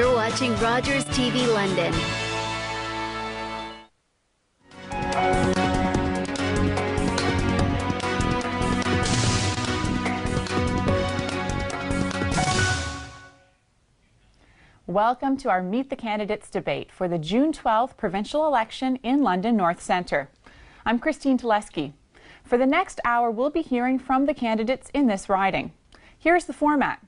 You're watching Rogers TV London. Welcome to our Meet the Candidates debate for the June 12th provincial election in London North Centre. I'm Christine Teleski. For the next hour, we'll be hearing from the candidates in this riding. Here's the format.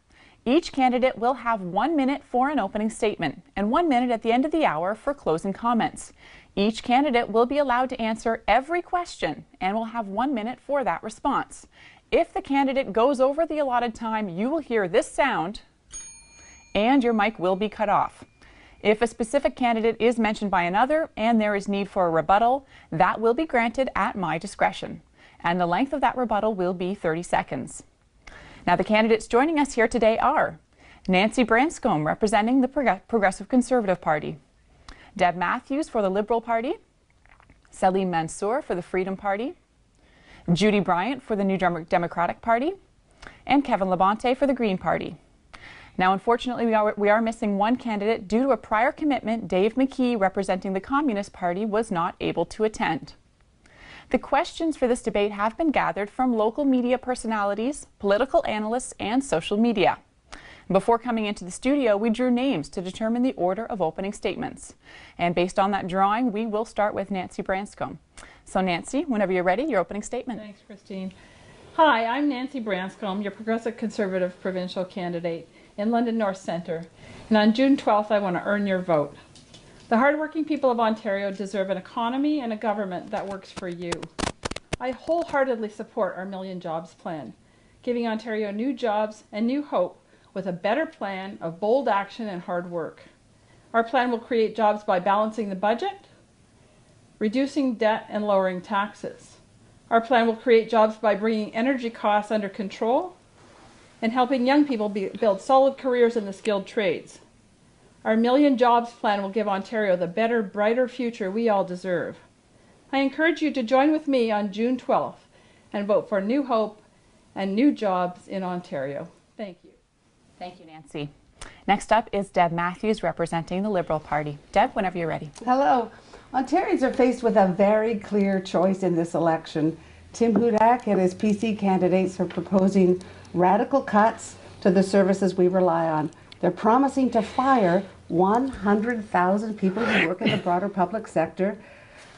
Each candidate will have 1 minute for an opening statement and 1 minute at the end of the hour for closing comments. Each candidate will be allowed to answer every question and will have 1 minute for that response. If the candidate goes over the allotted time, you will hear this sound and your mic will be cut off. If a specific candidate is mentioned by another and there is need for a rebuttal, that will be granted at my discretion. And the length of that rebuttal will be 30 seconds. Now, the candidates joining us here today are Nancy Branscombe, representing the Progressive Conservative Party, Deb Matthews for the Liberal Party, Salim Mansur for the Freedom Party, Judy Bryant for the New Democratic Party, and Kevin Labonte for the Green Party. Now, unfortunately, we are missing one candidate due to a prior commitment. Dave McKee, representing the Communist Party, was not able to attend. The questions for this debate have been gathered from local media personalities, political analysts, and social media. Before coming into the studio, we drew names to determine the order of opening statements. And based on that drawing, we will start with Nancy Branscombe. So Nancy, whenever you're ready, your opening statement. Thanks, Christine. Hi, I'm Nancy Branscombe, your Progressive Conservative provincial candidate in London North Centre. And on June 12th, I want to earn your vote. The hardworking people of Ontario deserve an economy and a government that works for you. I wholeheartedly support our Million Jobs plan, giving Ontario new jobs and new hope with a better plan of bold action and hard work. Our plan will create jobs by balancing the budget, reducing debt, and lowering taxes. Our plan will create jobs by bringing energy costs under control and helping young people build solid careers in the skilled trades. Our Million Jobs plan will give Ontario the better, brighter future we all deserve. I encourage you to join with me on June 12th and vote for new hope and new jobs in Ontario. Thank you. Thank you, Nancy. Next up is Deb Matthews, representing the Liberal Party. Deb, whenever you're ready. Hello. Ontarians are faced with a very clear choice in this election. Tim Hudak and his PC candidates are proposing radical cuts to the services we rely on. They're promising to fire 100,000 people who work in the broader public sector.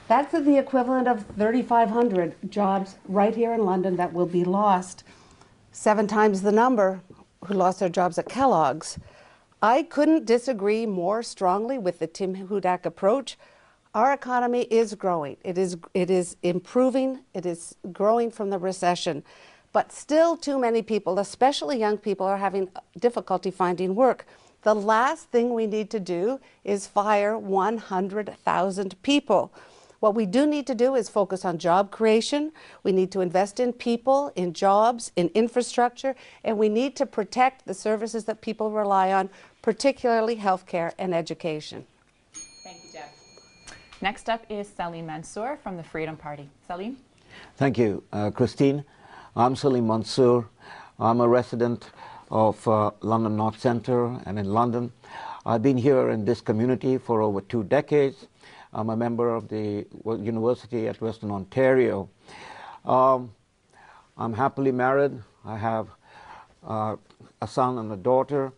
That's the equivalent of 3,500 jobs right here in London that will be lost. 7 times the number who lost their jobs at Kellogg's. I couldn't disagree more strongly with the Tim Hudak approach. Our economy is growing. It is improving. It is growing from the recession. But still too many people, especially young people, are having difficulty finding work. The last thing we need to do is fire 100,000 people. What we do need to do is focus on job creation. We need to invest in people, in jobs, in infrastructure, and we need to protect the services that people rely on, particularly healthcare and education. Thank you, Deb. Next up is Salim Mansur from the Freedom Party. Salim? Thank you, Christine. I'm Salim Mansur. I'm a resident of London North Centre and in London. I've been here in this community for over 2 decades. I'm a member of the University at Western Ontario. I'm happily married. I have a son and a daughter.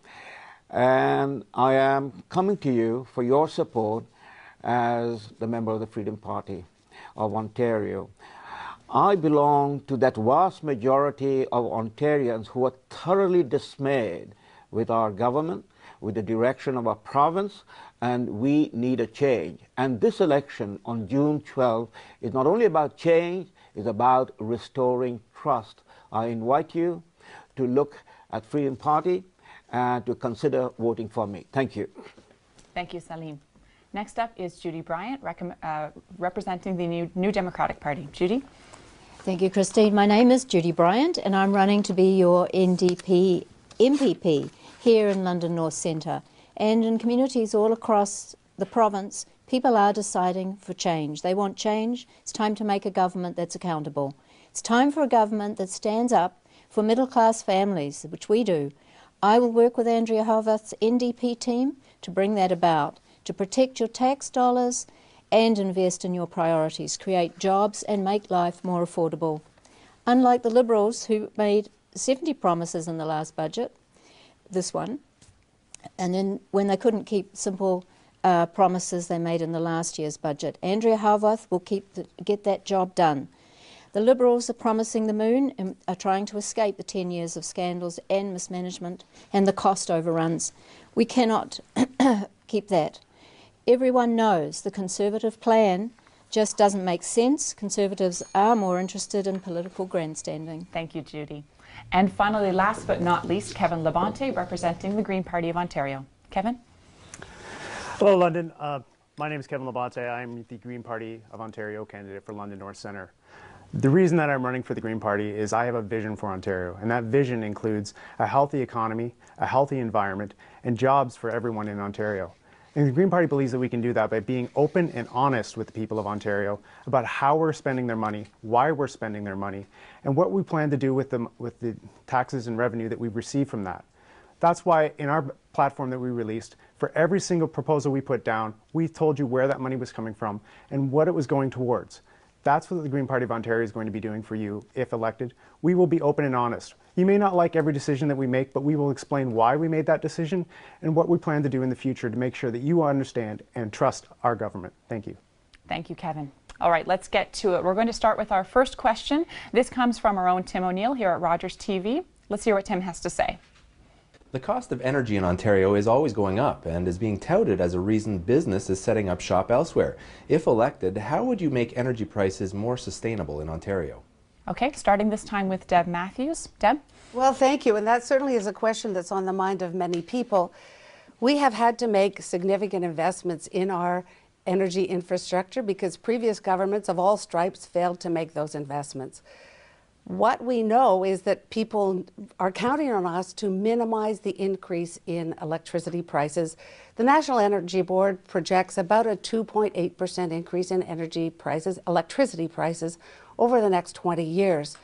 And I am coming to you for your support as the member of the Freedom Party of Ontario. I belong to that vast majority of Ontarians who are thoroughly dismayed with our government, with the direction of our province, and we need a change. And this election on June 12th is not only about change, it's about restoring trust. I invite you to look at Freedom Party and to consider voting for me. Thank you. Thank you, Salim. Next up is Judy Bryant, representing the New Democratic Party. Judy? Thank you, Christine. My name is Judy Bryant and I'm running to be your NDP MPP here in London North Centre. And in communities all across the province, people are deciding for change. They want change. It's time to make a government that's accountable. It's time for a government that stands up for middle-class families, which we do. I will work with Andrea Horwath's NDP team to bring that about, to protect your tax dollars and invest in your priorities, create jobs and make life more affordable. Unlike the Liberals, who made 70 promises in the last budget, this one, and then when they couldn't keep simple promises they made in the last year's budget, Andrea Howarth will get that job done. The Liberals are promising the moon and are trying to escape the 10 years of scandals and mismanagement and the cost overruns. We cannot keep that. Everyone knows the Conservative plan just doesn't make sense. Conservatives are more interested in political grandstanding. Thank you, Judy. And finally, last but not least, Kevin Labonte, representing the Green Party of Ontario. Kevin? Hello, London. My name is Kevin Labonte. I'm the Green Party of Ontario candidate for London North Centre. The reason that I'm running for the Green Party is I have a vision for Ontario, and that vision includes a healthy economy, a healthy environment, and jobs for everyone in Ontario. And the Green Party believes that we can do that by being open and honest with the people of Ontario about how we're spending their money, why we're spending their money, and what we plan to do with the taxes and revenue that we receive from that. That's why in our platform that we released, for every single proposal we put down, we told you where that money was coming from and what it was going towards. That's what the Green Party of Ontario is going to be doing for you if elected. We will be open and honest. You may not like every decision that we make, but we will explain why we made that decision and what we plan to do in the future to make sure that you understand and trust our government. Thank you. Thank you, Kevin. All right, let's get to it. We're going to start with our first question. This comes from our own Tim O'Neill here at Rogers TV. Let's hear what Tim has to say. The cost of energy in Ontario is always going up and is being touted as a reason business is setting up shop elsewhere. If elected, how would you make energy prices more sustainable in Ontario? Okay, starting this time with Deb Matthews. Deb? Well, thank you. And that certainly is a question that's on the mind of many people. We have had to make significant investments in our energy infrastructure because previous governments of all stripes failed to make those investments. What we know is that people are counting on us to minimize the increase in electricity prices. The National Energy Board projects about a 2.8% increase in energy prices, electricity prices, over the next 20 years.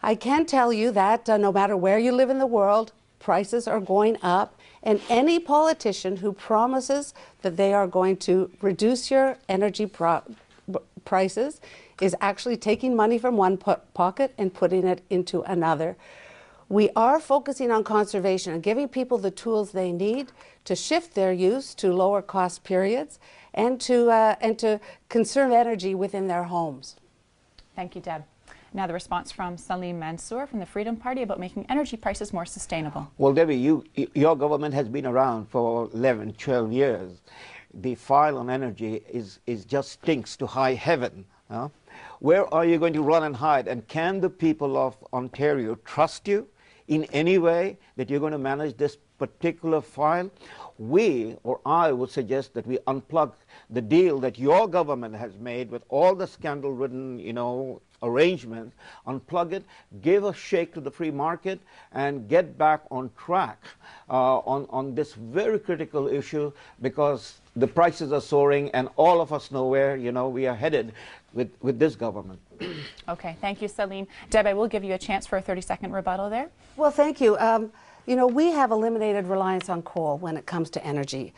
I can tell you that no matter where you live in the world, prices are going up, and any politician who promises that they are going to reduce your energy prices is actually taking money from one pocket and putting it into another. We are focusing on conservation and giving people the tools they need to shift their use to lower cost periods and to conserve energy within their homes. Thank you, Deb. Now the response from Salim Mansur from the Freedom Party about making energy prices more sustainable. Well, Debbie, your government has been around for 11, 12 years. The file on energy is just stinks to high heaven. Where are you going to run and hide? And can the people of Ontario trust you in any way that you're going to manage this particular file? We, or I, would suggest that we unplug the deal that your government has made with all the scandal-ridden, arrangements, unplug it, give a shake to the free market, and get back on track on this very critical issue, because the prices are soaring and all of us know where we are headed with this government. Okay, thank you, Salim. Deb, I will give you a chance for a 30-second rebuttal there. Well, thank you. We have eliminated reliance on coal when it comes to energy.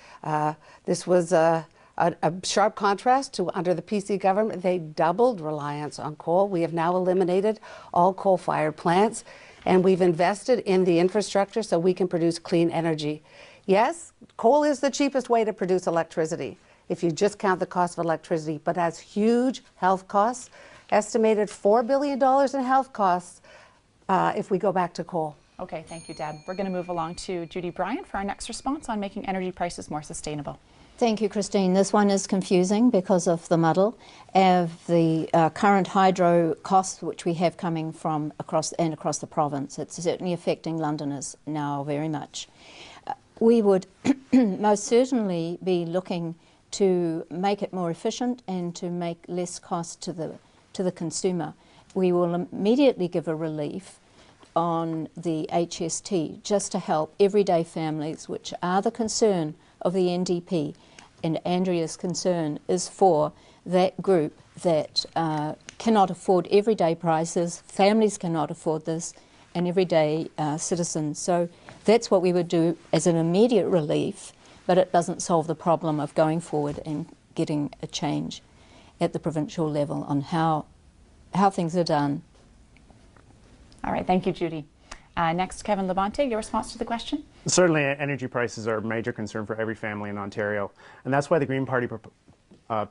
This was a sharp contrast to under the PC government. They doubled reliance on coal. We have now eliminated all coal-fired plants, and we've invested in the infrastructure so we can produce clean energy. Yes, coal is the cheapest way to produce electricity if you just count the cost of electricity, but has huge health costs, estimated $4 billion in health costs if we go back to coal. Okay, thank you, Deb. We're going to move along to Judy Bryant for our next response on making energy prices more sustainable. Thank you, Christine. This one is confusing because of the muddle of the current hydro costs which we have coming from across the province. It's certainly affecting Londoners now very much. We would most certainly be looking to make it more efficient and to make less cost to the consumer. We will immediately give a relief on the HST just to help everyday families, which are the concern of the NDP, and Andrea's concern is for that group that cannot afford everyday prices, families cannot afford this, and everyday citizens. So that's what we would do as an immediate relief. but it doesn't solve the problem of going forward and getting a change at the provincial level on how things are done. All right, thank you, Judy. Next, Kevin Labonte, your response to the question? Certainly, energy prices are a major concern for every family in Ontario, and that's why the Green Party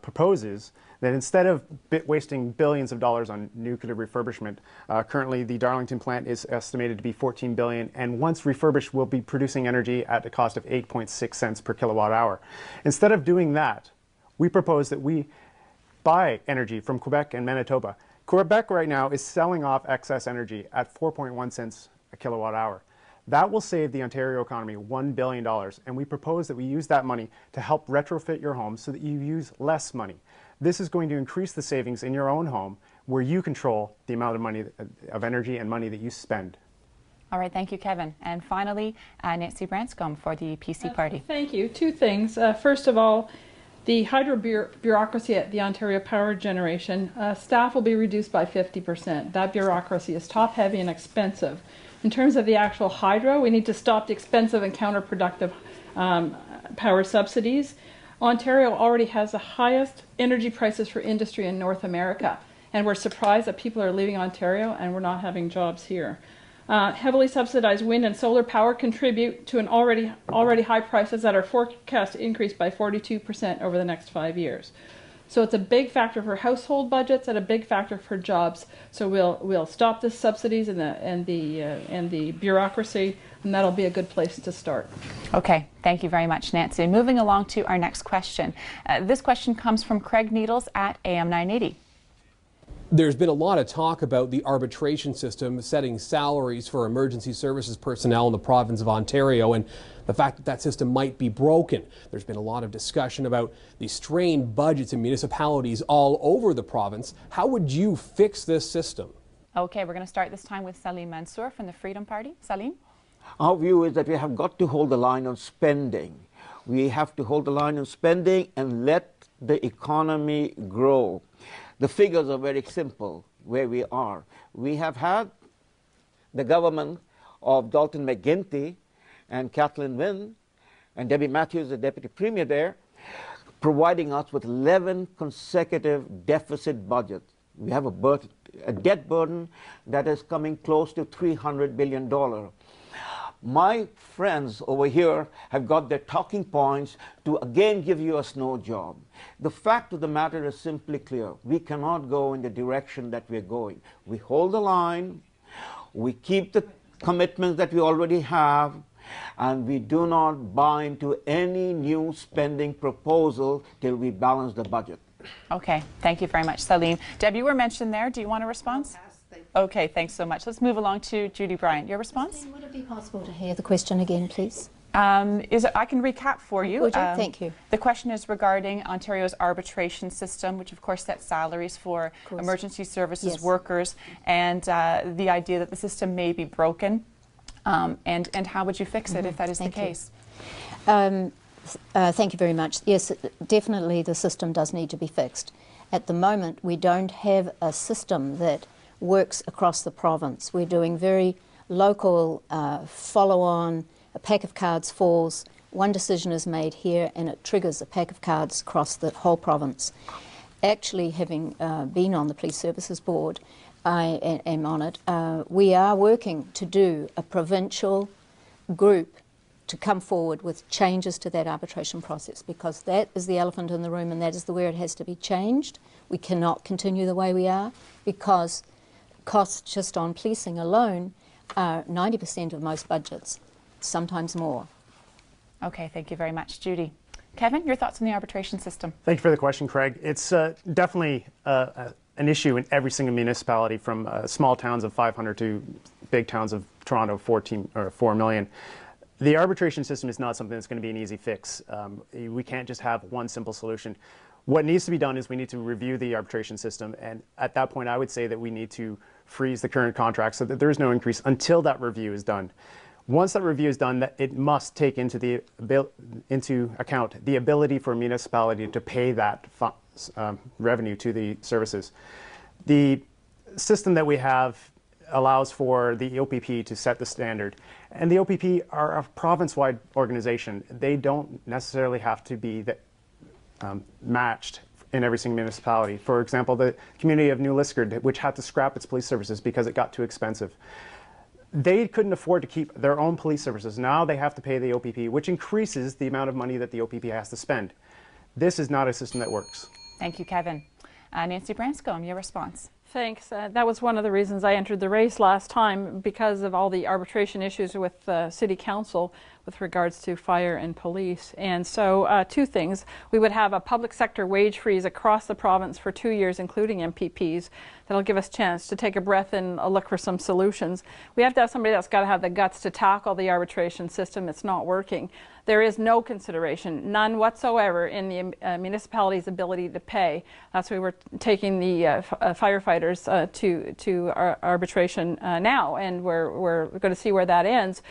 proposes that instead of wasting billions of dollars on nuclear refurbishment, currently the Darlington plant is estimated to be $14 billion, and once refurbished will be producing energy at a cost of 8.6 cents per kilowatt hour. Instead of doing that, we propose that we buy energy from Quebec and Manitoba. Quebec right now is selling off excess energy at 4.1 cents a kilowatt hour. That will save the Ontario economy $1 billion, and we propose that we use that money to help retrofit your home so that you use less money. This is going to increase the savings in your own home where you control the amount of money, of energy and money that you spend. All right, thank you, Kevin. And finally, Nancy Branscombe for the PC Party. Thank you. Two things. First of all, the hydro bureaucracy at the Ontario Power Generation, staff will be reduced by 50%. That bureaucracy is top-heavy and expensive. In terms of the actual hydro, we need to stop the expensive and counterproductive power subsidies. Ontario already has the highest energy prices for industry in North America, and we're surprised that people are leaving Ontario and we're not having jobs here. Heavily subsidized wind and solar power contribute to an already high prices that are forecast to increase by 42% over the next 5 years. So it's a big factor for household budgets and a big factor for jobs. So we'll stop the subsidies and the bureaucracy, and that'll be a good place to start. Okay, thank you very much, Nancy. Moving along to our next question. This question comes from Craig Needles at AM 980. There's been a lot of talk about the arbitration system setting salaries for emergency services personnel in the province of Ontario and the fact that that system might be broken. There's been a lot of discussion about the strained budgets in municipalities all over the province. How would you fix this system? Okay, we're going to start this time with Salim Mansur from the Freedom Party. Salim? Our view is that we have got to hold the line on spending. We have to hold the line on spending and let the economy grow. The figures are very simple where we are. We have had the government of Dalton McGuinty and Kathleen Wynne and Debbie Matthews, the Deputy Premier there, providing us with 11 consecutive deficit budgets. We have a debt burden that is coming close to $300 billion. My friends over here have got their talking points to again give you a snow job. The fact of the matter is simply clear. We cannot go in the direction that we're going. We hold the line, we keep the commitments that we already have, and we do not buy into any new spending proposal till we balance the budget. Okay, thank you very much, Salim. Deb, you were mentioned there. Do you want a response? Okay, thanks so much. Let's move along to Judy Bryant. Your response? Would it be possible to hear the question again, please? I can recap for you. Would you? Thank you. The question is regarding Ontario's arbitration system, which of course sets salaries for emergency services workers, and the idea that the system may be broken, and how would you fix it if that is the case? Thank you very much. Yes, definitely the system does need to be fixed. At the moment, we don't have a system that works across the province. We're doing very local follow-on. A pack of cards falls, one decision is made here, and it triggers a pack of cards across the whole province. Actually, having been on the Police Services Board, I am on it, we are working to do a provincial group to come forward with changes to that arbitration process, because that is the elephant in the room and that is where it has to be changed. We cannot continue the way we are, because costs just on policing alone are 90% of most budgets, sometimes more. Okay, thank you very much. Judy. Kevin, your thoughts on the arbitration system? Thank you for the question, Craig. It's definitely an issue in every single municipality, from small towns of 500 to big towns of Toronto, 4 million. The arbitration system is not something that's going to be an easy fix. We can't just have one simple solution. What needs to be done is we need to review the arbitration system, and at that point I would say that we need to freeze the current contract so that there is no increase until that review is done. Once that review is done, it must take into account the ability for a municipality to pay that revenue to the services. The system that we have allows for the OPP to set the standard. And the OPP are a province-wide organization. They don't necessarily have to be matched in every single municipality. For example, the community of New Liskeard, which had to scrap its police services because it got too expensive. They couldn't afford to keep their own police services. Now they have to pay the OPP, which increases the amount of money that the OPP has to spend. This is not a system that works. Thank you, Kevin. Nancy Branscombe, your response. Thanks. That was one of the reasons I entered the race last time, because of all the arbitration issues with City Council with regards to fire and police. And so two things. We would have a public sector wage freeze across the province for 2 years, including MPPs. That'll give us a chance to take a breath and look for some solutions. We have to have somebody that's got to have the guts to tackle the arbitration system. It's not working. There is no consideration, none whatsoever, in the municipality's ability to pay. That's why we're taking the firefighters to arbitration now, and we're going to see where that ends.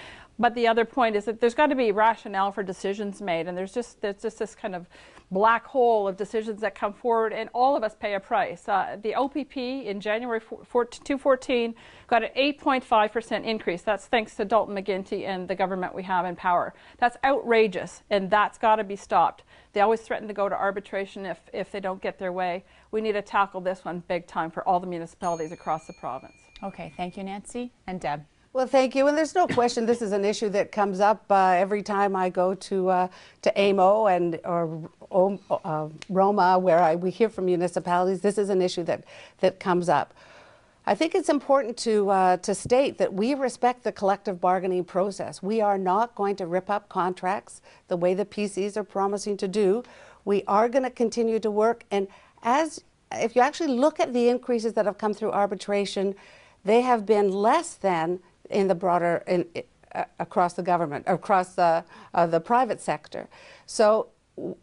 But the other point is that there's got to be rationale for decisions made, and there's just this kind of black hole of decisions that come forward, and all of us pay a price. The OPP in January 2014 got an 8.5% increase. That's thanks to Dalton McGuinty and the government we have in power. That's outrageous, and that's got to be stopped. They always threaten to go to arbitration if they don't get their way. We need to tackle this one big time for all the municipalities across the province. Okay, thank you, Nancy. And Deb. Well, thank you. And there's no question this is an issue that comes up every time I go to AMO or Roma, where we hear from municipalities. This is an issue that comes up. I think it's important to state that we respect the collective bargaining process. We are not going to rip up contracts the way the PCs are promising to do. We are going to continue to work. And if you actually look at the increases that have come through arbitration, they have been less than in the broader, across the government, across the private sector. So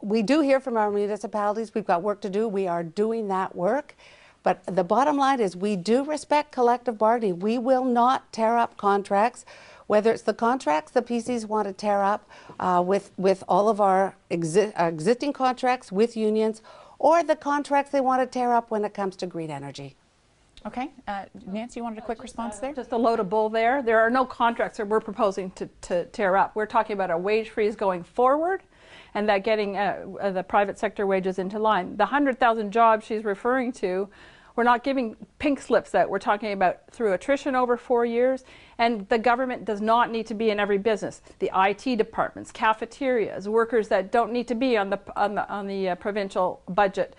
we do hear from our municipalities. We've got work to do. We are doing that work. But the bottom line is we do respect collective bargaining. We will not tear up contracts, whether it's the contracts the PCs want to tear up with all of our existing contracts with unions, or the contracts they want to tear up when it comes to green energy. Okay, Nancy, you wanted a quick response there? Just a load of bull there. There are no contracts that we're proposing to tear up. We're talking about a wage freeze going forward, and that getting the private sector wages into line. The 100,000 jobs she's referring to, we're not giving pink slips out. We're talking about through attrition over 4 years, and the government does not need to be in every business. The IT departments, cafeterias, workers that don't need to be on the provincial budget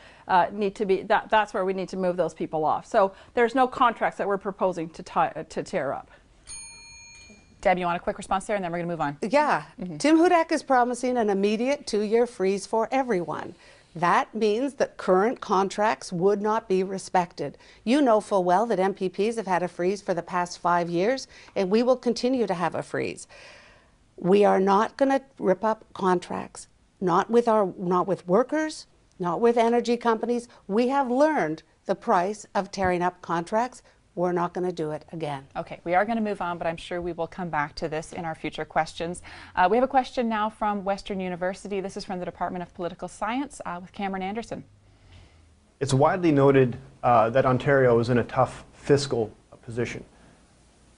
need to be. That's where we need to move those people off. So there's no contracts that we're proposing to tear up. Deb, you want a quick response there, and then we're going to move on. Yeah. Tim Hudak is promising an immediate 2-year freeze for everyone. That means that current contracts would not be respected. You know full well that MPPs have had a freeze for the past 5 years, and we will continue to have a freeze. We are not going to rip up contracts, not with workers, not with energy companies. We have learned the price of tearing up contracts. We're not going to do it again. Okay, we are going to move on, but I'm sure we will come back to this in our future questions. We have a question now from Western University. This is from the Department of Political Science with Cameron Anderson. It's widely noted that Ontario is in a tough fiscal position.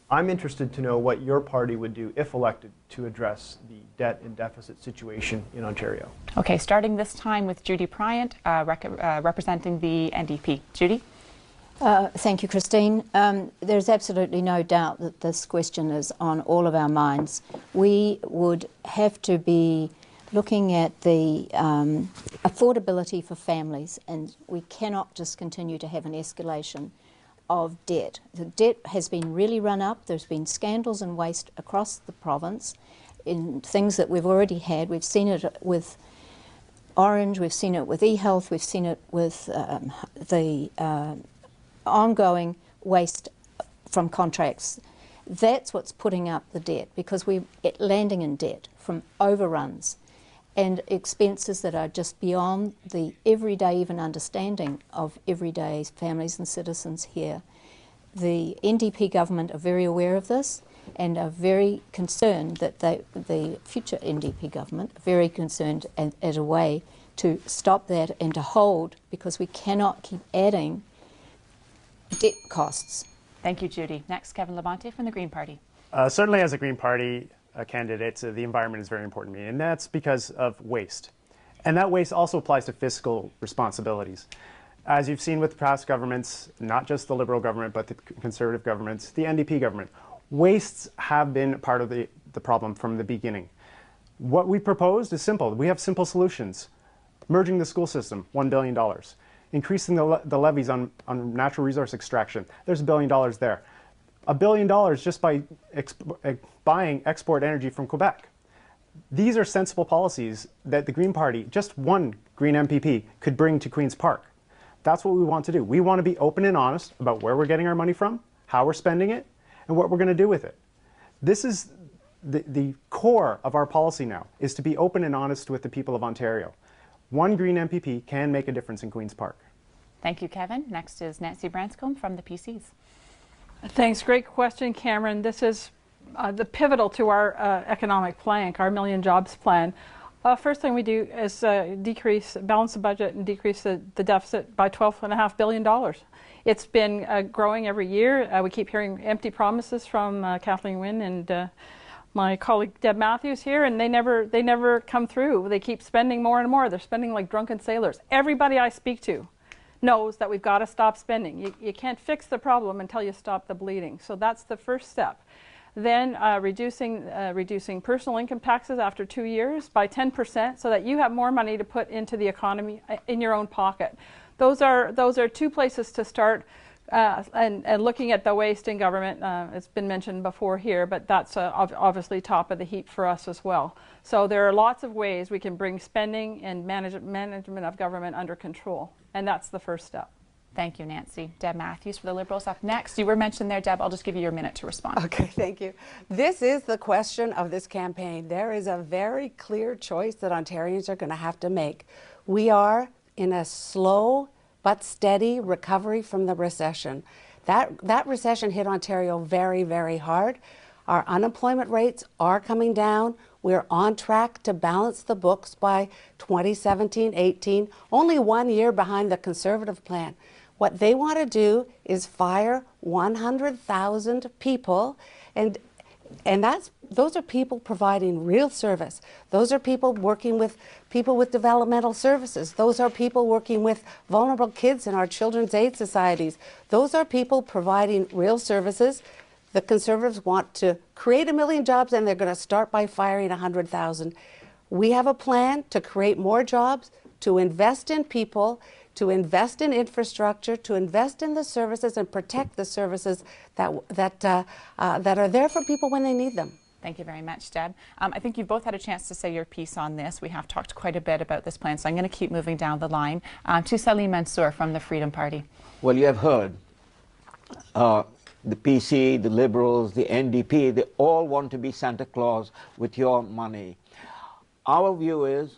I'm interested to know what your party would do, if elected, to address the debt and deficit situation in Ontario. Okay, starting this time with Judy Bryant, representing the NDP. Judy? Thank you, Christine. There's absolutely no doubt that this question is on all of our minds. We would have to be looking at the affordability for families, and we cannot just continue to have an escalation of debt. The debt has been really run up. There's been scandals and waste across the province in things that we've already had. We've seen it with Orange, we've seen it with eHealth, we've seen it with the ongoing waste from contracts. That's what's putting up the debt, because we're landing in debt from overruns and expenses that are just beyond the everyday even understanding of everyday families and citizens here. The NDP government are very aware of this and are very concerned that the future NDP government are very concerned as a way to stop that and to hold, because we cannot keep adding debt costs Thank you, Judy. Next, Kevin Labonte from the Green Party. Certainly as a Green Party candidate, the environment is very important to me, and that's because of waste. And that waste also applies to fiscal responsibilities. As you've seen with past governments, not just the Liberal government, but the Conservative governments, the NDP government, wastes have been part of the problem from the beginning. What we proposed is simple. We have simple solutions. Merging the school system, $1 billion. Increasing the levies on natural resource extraction, there's $1 billion there. $1 billion just by buying export energy from Quebec. These are sensible policies that the Green Party, just one Green MPP, could bring to Queen's Park. That's what we want to do. We want to be open and honest about where we're getting our money from, how we're spending it, and what we're going to do with it. This is the core of our policy now, is to be open and honest with the people of Ontario. One Green MPP can make a difference in Queen's Park. Thank you, Kevin. Next is Nancy Branscombe from the PCs. Thanks. Great question, Cameron. This is the pivotal to our economic plank, our Million Jobs plan. First thing we do is balance the budget and decrease the deficit by $12.5 billion. It's been growing every year. We keep hearing empty promises from Kathleen Wynne and my colleague Deb Matthews here, and they never come through. They keep spending more and more. They're spending like drunken sailors. Everybody I speak to knows that we've got to stop spending. You can't fix the problem until you stop the bleeding. So that's the first step. Then reducing personal income taxes after 2 years by 10% so that you have more money to put into the economy in your own pocket. Those are two places to start. And looking at the waste in government, it's been mentioned before here, but that's obviously top of the heap for us as well. So there are lots of ways we can bring spending and management of government under control, and that's the first step. Thank you, Nancy. Deb Matthews for the Liberals up next. You were mentioned there, Deb. I'll just give you your minute to respond. Okay, thank you. This is the question of this campaign. There is a very clear choice that Ontarians are going to have to make. We are in a slow but steady recovery from the recession. That recession hit Ontario very, very hard. Our unemployment rates are coming down. We're on track to balance the books by 2017-18, only 1 year behind the Conservative plan. What they want to do is fire 100,000 people, and those are people providing real service. Those are people working with people with developmental services. Those are people working with vulnerable kids in our children's aid societies. Those are people providing real services. The Conservatives want to create 1 million jobs, and they're going to start by firing 100,000. We have a plan to create more jobs, to invest in people, to invest in infrastructure, to invest in the services and protect the services that are there for people when they need them. Thank you very much, Deb. I think you've both had a chance to say your piece on this. We have talked quite a bit about this plan, so I'm going to keep moving down the line to Salim Mansur from the Freedom Party. Well, you have heard the PC, the Liberals, the NDP, they all want to be Santa Claus with your money. Our view is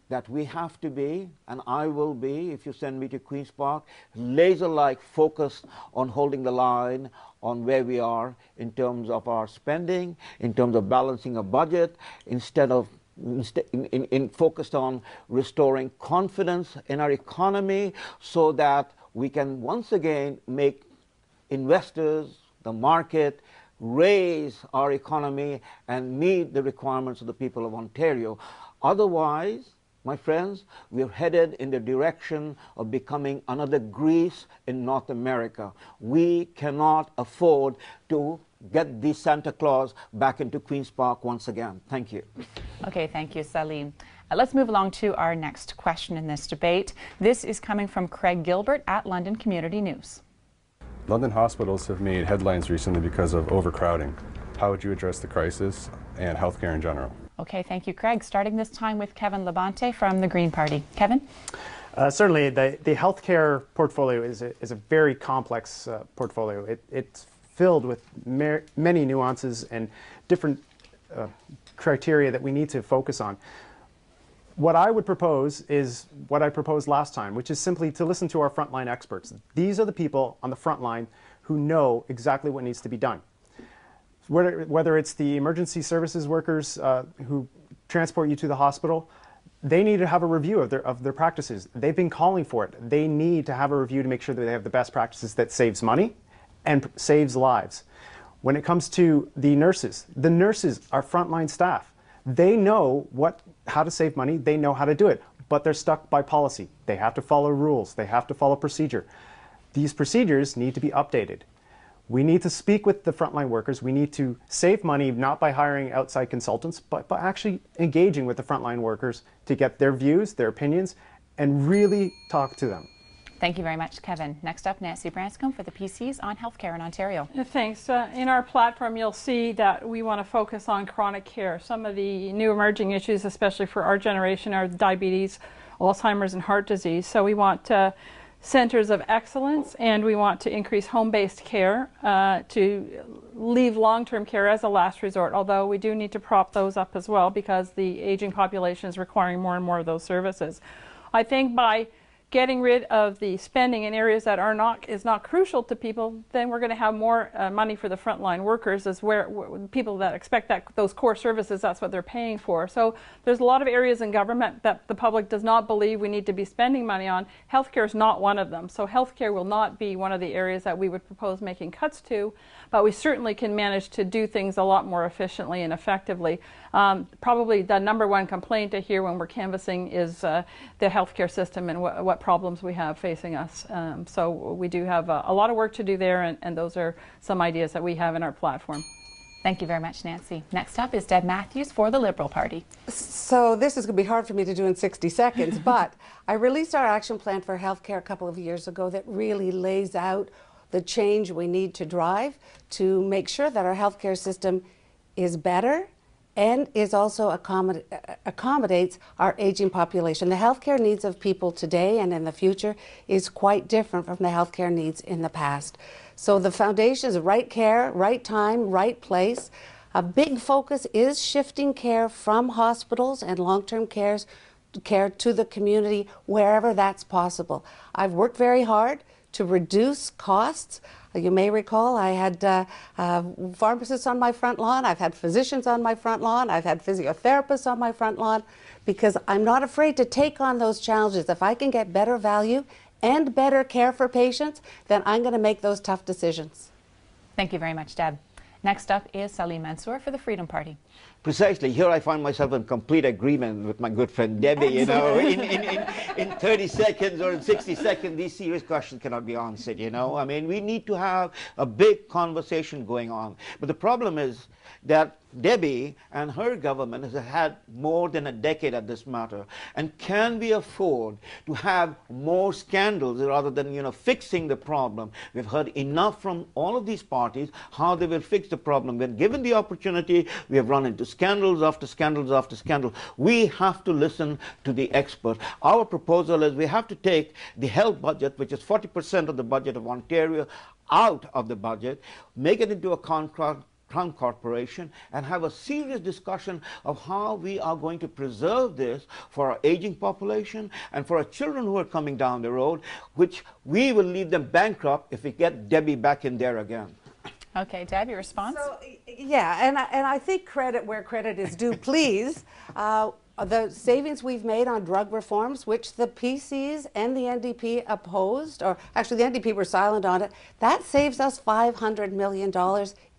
that we have to be, and I will be, if you send me to Queen's Park, laser-like focused on holding the line on where we are in terms of our spending, in terms of balancing a budget, focused on restoring confidence in our economy so that we can once again make investors, the market, raise our economy and meet the requirements of the people of Ontario. Otherwise, my friends, we're headed in the direction of becoming another Greece in North America. We cannot afford to get the Santa Claus back into Queen's Park once again. Thank you. Okay, thank you, Salim. Let's move along to our next question in this debate. This is coming from Craig Gilbert at London Community News. London hospitals have made headlines recently because of overcrowding. How would you address the crisis and healthcare in general? Okay, thank you, Craig. Starting this time with Kevin Labonte from the Green Party. Kevin? Certainly, the healthcare portfolio is a very complex portfolio. It's filled with many nuances and different criteria that we need to focus on. What I would propose is what I proposed last time, which is simply to listen to our frontline experts. These are the people on the front line who know exactly what needs to be done. Whether it's the emergency services workers who transport you to the hospital, they need to have a review of their practices. They've been calling for it. They need to have a review to make sure that they have the best practices that saves money and saves lives. When it comes to the nurses are frontline staff. They know how to save money, they know how to do it, but they're stuck by policy. They have to follow rules, they have to follow procedure. These procedures need to be updated. We need to speak with the frontline workers. We need to save money not by hiring outside consultants, but by actually engaging with the frontline workers to get their views, their opinions, and really talk to them. Thank you very much, Kevin. Next up, Nancy Branscombe for the PCs on healthcare in Ontario. Thanks. In our platform, you'll see that we want to focus on chronic care. Some of the new emerging issues, especially for our generation, are diabetes, Alzheimer's, and heart disease. So we want centers of excellence, and we want to increase home-based care to leave long-term care as a last resort, although we do need to prop those up as well because the aging population is requiring more and more of those services. I think by getting rid of the spending in areas that is not crucial to people, then we're going to have more money for the frontline workers, as where people that expect those core services, that's what they're paying for. So there's a lot of areas in government that the public does not believe we need to be spending money on. Healthcare is not one of them. So healthcare will not be one of the areas that we would propose making cuts to, but we certainly can manage to do things a lot more efficiently and effectively. Probably the number one complaint I hear when we're canvassing is the healthcare system and what problems we have facing us. So we do have a lot of work to do there, and those are some ideas that we have in our platform. Thank you very much, Nancy. Next up is Deb Matthews for the Liberal Party. So this is going to be hard for me to do in 60 seconds, but I released our action plan for healthcare a couple of years ago that really lays out the change we need to drive to make sure that our healthcare system is better and is also accommodates our aging population. The healthcare needs of people today and in the future is quite different from the healthcare needs in the past. So the foundation is right care, right time, right place. A big focus is shifting care from hospitals and long-term care to the community wherever that's possible. I've worked very hard to reduce costs. You may recall I had pharmacists on my front lawn, I've had physicians on my front lawn, I've had physiotherapists on my front lawn, because I'm not afraid to take on those challenges. If I can get better value and better care for patients, then I'm going to make those tough decisions. Thank you very much, Deb. Next up is Salim Mansur for the Freedom Party. Precisely. Here I find myself in complete agreement with my good friend Debbie. You know, in 30 seconds or in 60 seconds, these serious questions cannot be answered, you know. I mean, we need to have a big conversation going on. But the problem is that Debbie and her government has had more than a decade at this matter. And can we afford to have more scandals rather than, you know, fixing the problem? We've heard enough from all of these parties how they will fix the problem. When given the opportunity, we have run into scandals after scandals after scandal. We have to listen to the experts. Our proposal is we have to take the health budget, which is 40% of the budget of Ontario, out of the budget, make it into a Crown corporation, and have a serious discussion of how we are going to preserve this for our aging population and for our children who are coming down the road, which we will leave them bankrupt if we get Debbie back in there again. Okay, Deb, your response? So, yeah, and I think credit where credit is due, please. The savings we've made on drug reforms, which the PCs and the NDP opposed, or actually the NDP were silent on it, that saves us $500 million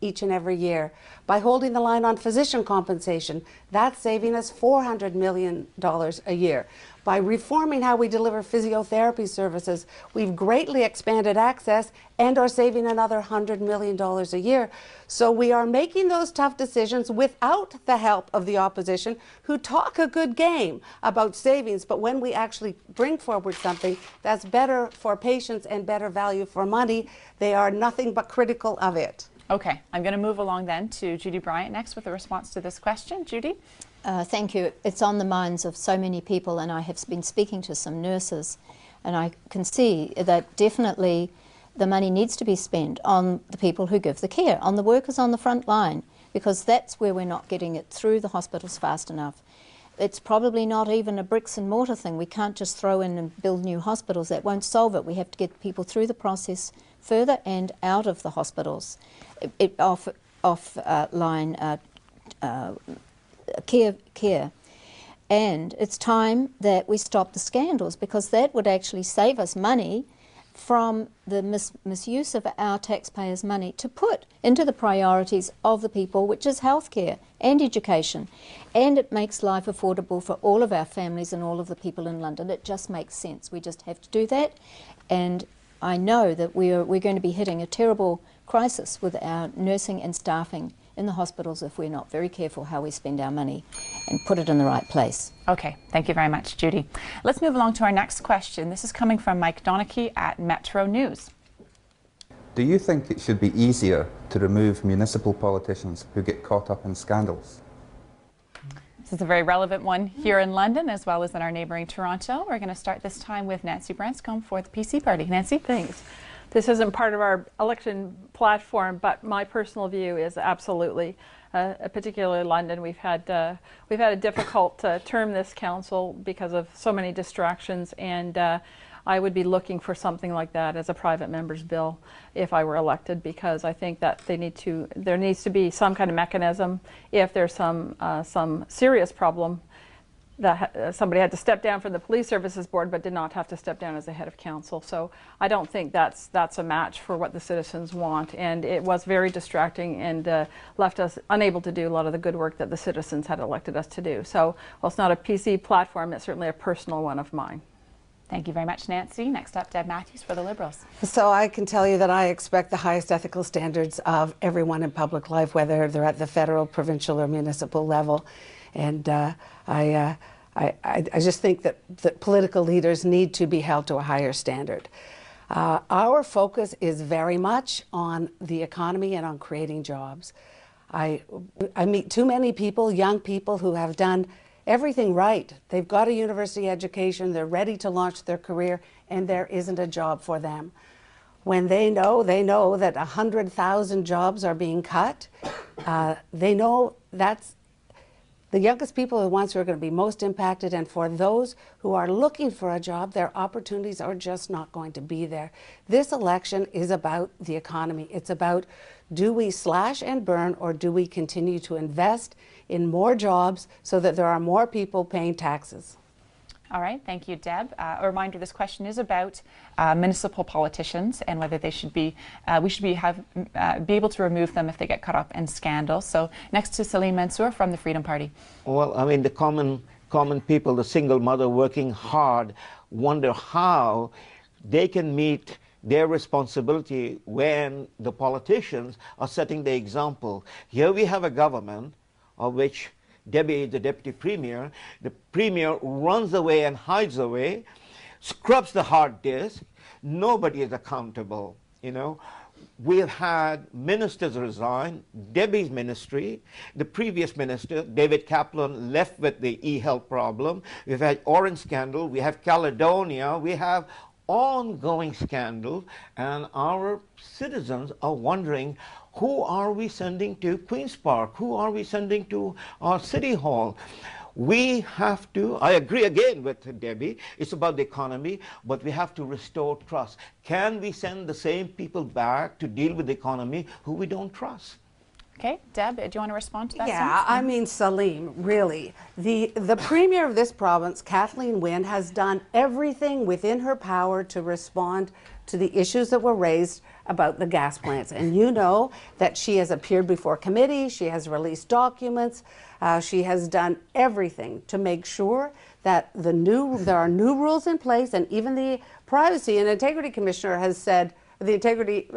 each and every year. By holding the line on physician compensation, that's saving us $400 million a year. By reforming how we deliver physiotherapy services, we've greatly expanded access and are saving another $100 million a year. So we are making those tough decisions without the help of the opposition, who talk a good game about savings, but when we actually bring forward something that's better for patients and better value for money, they are nothing but critical of it. Okay, I'm going to move along then to Judy Bryant next with a response to this question. Judy? Thank you. It's on the minds of so many people, and I have been speaking to some nurses, and I can see that definitely the money needs to be spent on the people who give the care, on the workers on the front line, because that's where we're not getting it through the hospitals fast enough. It's probably not even a bricks and mortar thing. We can't just throw in and build new hospitals. That won't solve it. We have to get people through the process further and out of the hospitals, off-line care. And it's time that we stop the scandals, because that would actually save us money from the misuse of our taxpayers' money to put into the priorities of the people, which is healthcare and education. And it makes life affordable for all of our families and all of the people in London. It just makes sense. We just have to do that. And I know that we're going to be hitting a terrible crisis with our nursing and staffing in the hospitals if we're not very careful how we spend our money and put it in the right place. Okay, thank you very much, Judy. Let's move along to our next question. This is coming from Mike Donachie at Metro News. Do you think it should be easier to remove municipal politicians who get caught up in scandals? This is a very relevant one here in London as well as in our neighbouring Toronto. We're going to start this time with Nancy Branscombe for the PC party. Nancy? Thanks. This isn't part of our election platform, but my personal view is absolutely, particularly London. We've had a difficult term this council because of so many distractions, and I would be looking for something like that as a private member's bill if I were elected, because I think that there needs to be some kind of mechanism if there's some serious problem that somebody had to step down from the police services board but did not have to step down as the head of council. So I don't think that's a match for what the citizens want, and it was very distracting and left us unable to do a lot of the good work that the citizens had elected us to do. So while it's not a PC platform, it's certainly a personal one of mine. Thank you very much, Nancy. Next up, Deb Matthews for the Liberals. So I can tell you that I expect the highest ethical standards of everyone in public life, whether they're at the federal, provincial, or municipal level. And I just think that political leaders need to be held to a higher standard. Our focus is very much on the economy and on creating jobs. I meet too many people, young people, who have done everything right. They've got a university education, they're ready to launch their career, and there isn't a job for them. When they know that 100,000 jobs are being cut, they know that's the youngest people are the ones who are going to be most impacted, and for those who are looking for a job, their opportunities are just not going to be there. This election is about the economy. It's about, do we slash and burn, or do we continue to invest in more jobs so that there are more people paying taxes? All right, thank you, Deb. A reminder, this question is about municipal politicians and whether they should be, we should be able to remove them if they get caught up in scandals. So next to Salim Mansur from the Freedom Party. Well, I mean, the common people, the single mother working hard, wonder how they can meet their responsibility when the politicians are setting the example. Here we have a government of which Debbie, the deputy premier, the premier runs away and hides away, scrubs the hard disk. Nobody is accountable, you know. We have had ministers resign, Debbie's ministry, the previous minister, David Kaplan, left with the e-health problem. We've had Orange scandal, we have Caledonia, we have ongoing scandals, and our citizens are wondering, who are we sending to Queen's Park? Who are we sending to our City Hall? We have to, I agree again with Debbie, it's about the economy, but we have to restore trust. Can we send the same people back to deal with the economy who we don't trust? Okay, Deb, do you want to respond to that? Yeah, I mean, Salim, really. The Premier of this province, Kathleen Wynne, has done everything within her power to respond to the issues that were raised about the gas plants. And you know that she has appeared before committee, she has released documents, she has done everything to make sure that there are new rules in place, and even the Privacy and Integrity Commissioner has said, the